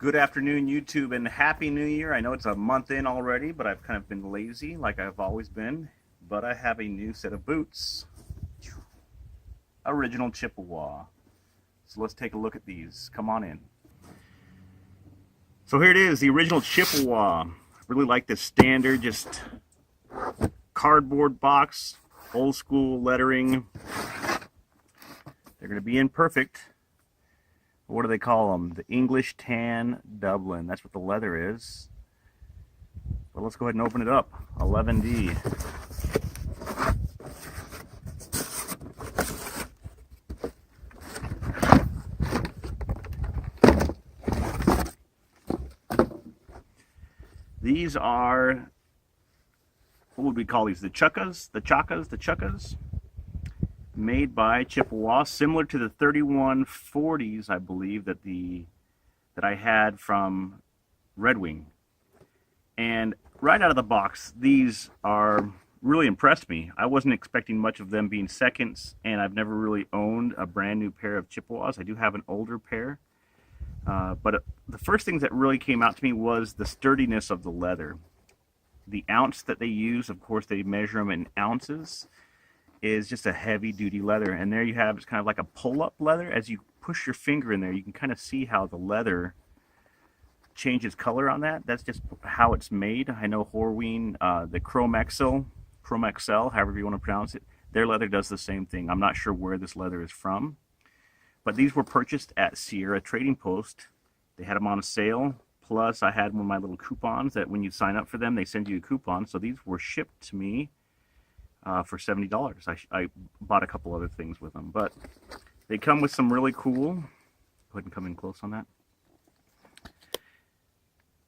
Good afternoon, YouTube, and Happy New Year. I know it's a month in already, but I've kind of been lazy like I've always been. But I have a new set of boots. Original Chippewa. So let's take a look at these. Come on in. So here it is, the original Chippewa. I really like this standard, just cardboard box, old school lettering. They're going to be imperfect. What do they call them? The English Tan Dublin. That's what the leather is. But let's go ahead and open it up. 11D. These are, what would we call these? The Chukkas? The Chukkas? Made by Chippewa, similar to the 3140s, I believe, that I had from Red Wing. And right out of the box, these are really impressed me. I wasn't expecting much of them being seconds, and I've never really owned a brand new pair of Chippewas. I do have an older pair. But the first things that really came out to me was the sturdiness of the leather. The ounce that they use, of course, they measure them in ounces, is just a heavy duty leather. And there you have, it's kind of like a pull-up leather. As you push your finger in there, you can kind of see how the leather changes color on that. That's just how it's made. I know Horween, the Chrome XL, however you want to pronounce it, their leather does the same thing. I'm not sure where this leather is from, but these were purchased at Sierra Trading Post. They had them on sale. Plus, I had one of my little coupons that when you sign up for them, they send you a coupon. So these were shipped to me for $70. I bought a couple other things with them, but they come with some really cool, go ahead and come in close on that,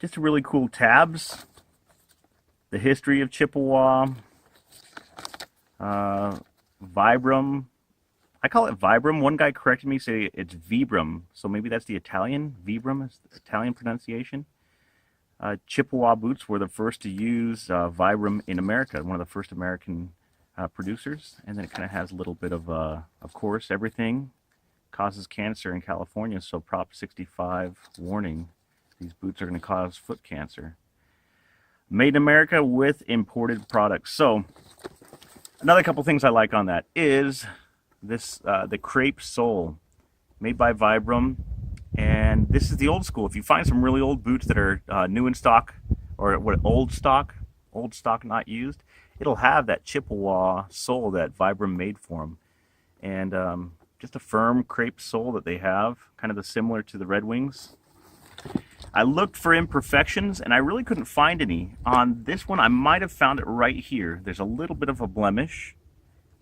just really cool tabs, the history of Chippewa, Vibram. I call it Vibram. One guy corrected me, say it's Vibram, so maybe that's the Italian. Vibram is the Italian pronunciation. Chippewa boots were the first to use Vibram in America, one of the first American producers. And then it kind of has a little bit of course, everything causes cancer in California, so Prop 65 warning, these boots are going to cause foot cancer. Made in America with imported products. So another couple things I like on that is this, the crepe sole, made by Vibram. And this is the old school. If you find some really old boots that are new in stock, or what, old stock not used, it'll have that Chippewa sole that Vibram made for them. And just a firm crepe sole that they have, kind of similar to the Red Wings. I looked for imperfections and I really couldn't find any. On this one, I might have found it right here. There's a little bit of a blemish,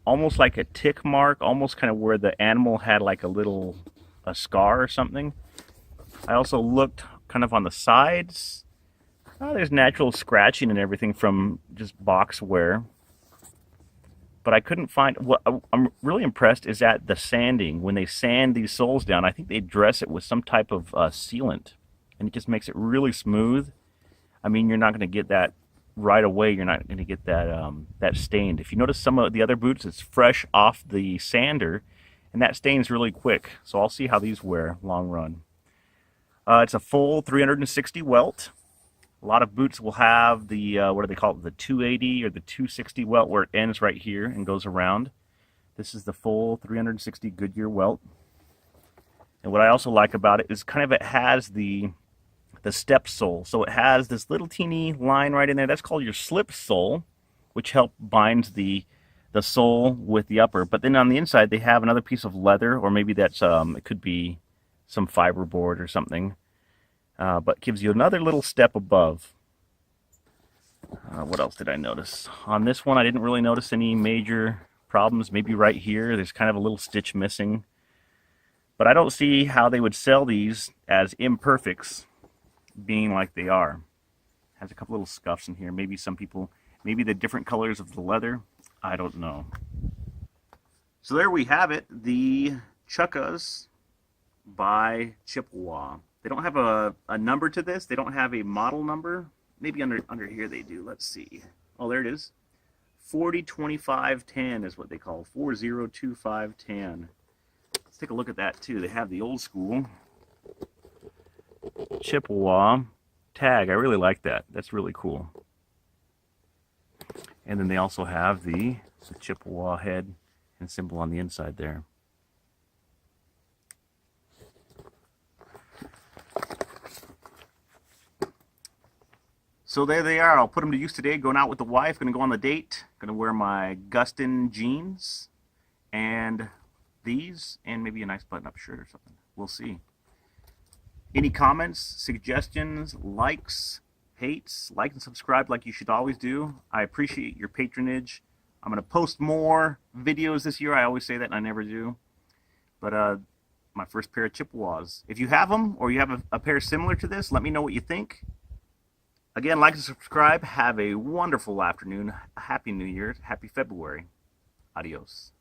almost like a tick mark, almost kind of where the animal had like a scar or something. I also looked kind of on the sides. There's natural scratching and everything from just box wear. But I couldn't find, what I'm really impressed is at the sanding. When they sand these soles down, I think they dress it with some type of sealant. And it just makes it really smooth. I mean, you're not going to get that right away. You're not going to get that, that stained. If you notice some of the other boots, it's fresh off the sander. And that stains really quick. So I'll see how these wear long run. It's a full 360 welt. A lot of boots will have the, what do they call it, the 280 or the 260 welt, where it ends right here and goes around. This is the full 360 Goodyear welt. And what I also like about it is kind of it has the step sole. So it has this little teeny line right in there. That's called your slip sole, which binds the sole with the upper. But then on the inside, they have another piece of leather, or maybe that's, it could be some fiberboard or something. But gives you another little step above. What else did I notice? On this one, I didn't really notice any major problems. Maybe right here, there's kind of a little stitch missing. But I don't see how they would sell these as imperfects, being like they are. Has a couple little scuffs in here. Maybe some people, maybe the different colors of the leather. I don't know. So there we have it, the Chukkas by Chippewa. They don't have a number to this. They don't have a model number. Maybe under here they do. Let's see. Oh, there it is. 402510 is what they call 402510. Let's take a look at that too. They have the old school. Chippewa tag. I really like that. That's really cool. And then they also have the Chippewa head and symbol on the inside there. So there they are. I'll put them to use today. Going out with the wife. Going to go on the date. Going to wear my Gustin jeans and these, and maybe a nice button-up shirt or something. We'll see. Any comments, suggestions, likes, hates, like and subscribe like you should always do. I appreciate your patronage. I'm going to post more videos this year. I always say that and I never do. But my first pair of Chippewas. If you have them or you have a pair similar to this, let me know what you think. Again, like and subscribe. Have a wonderful afternoon. Happy New Year. Happy February. Adios.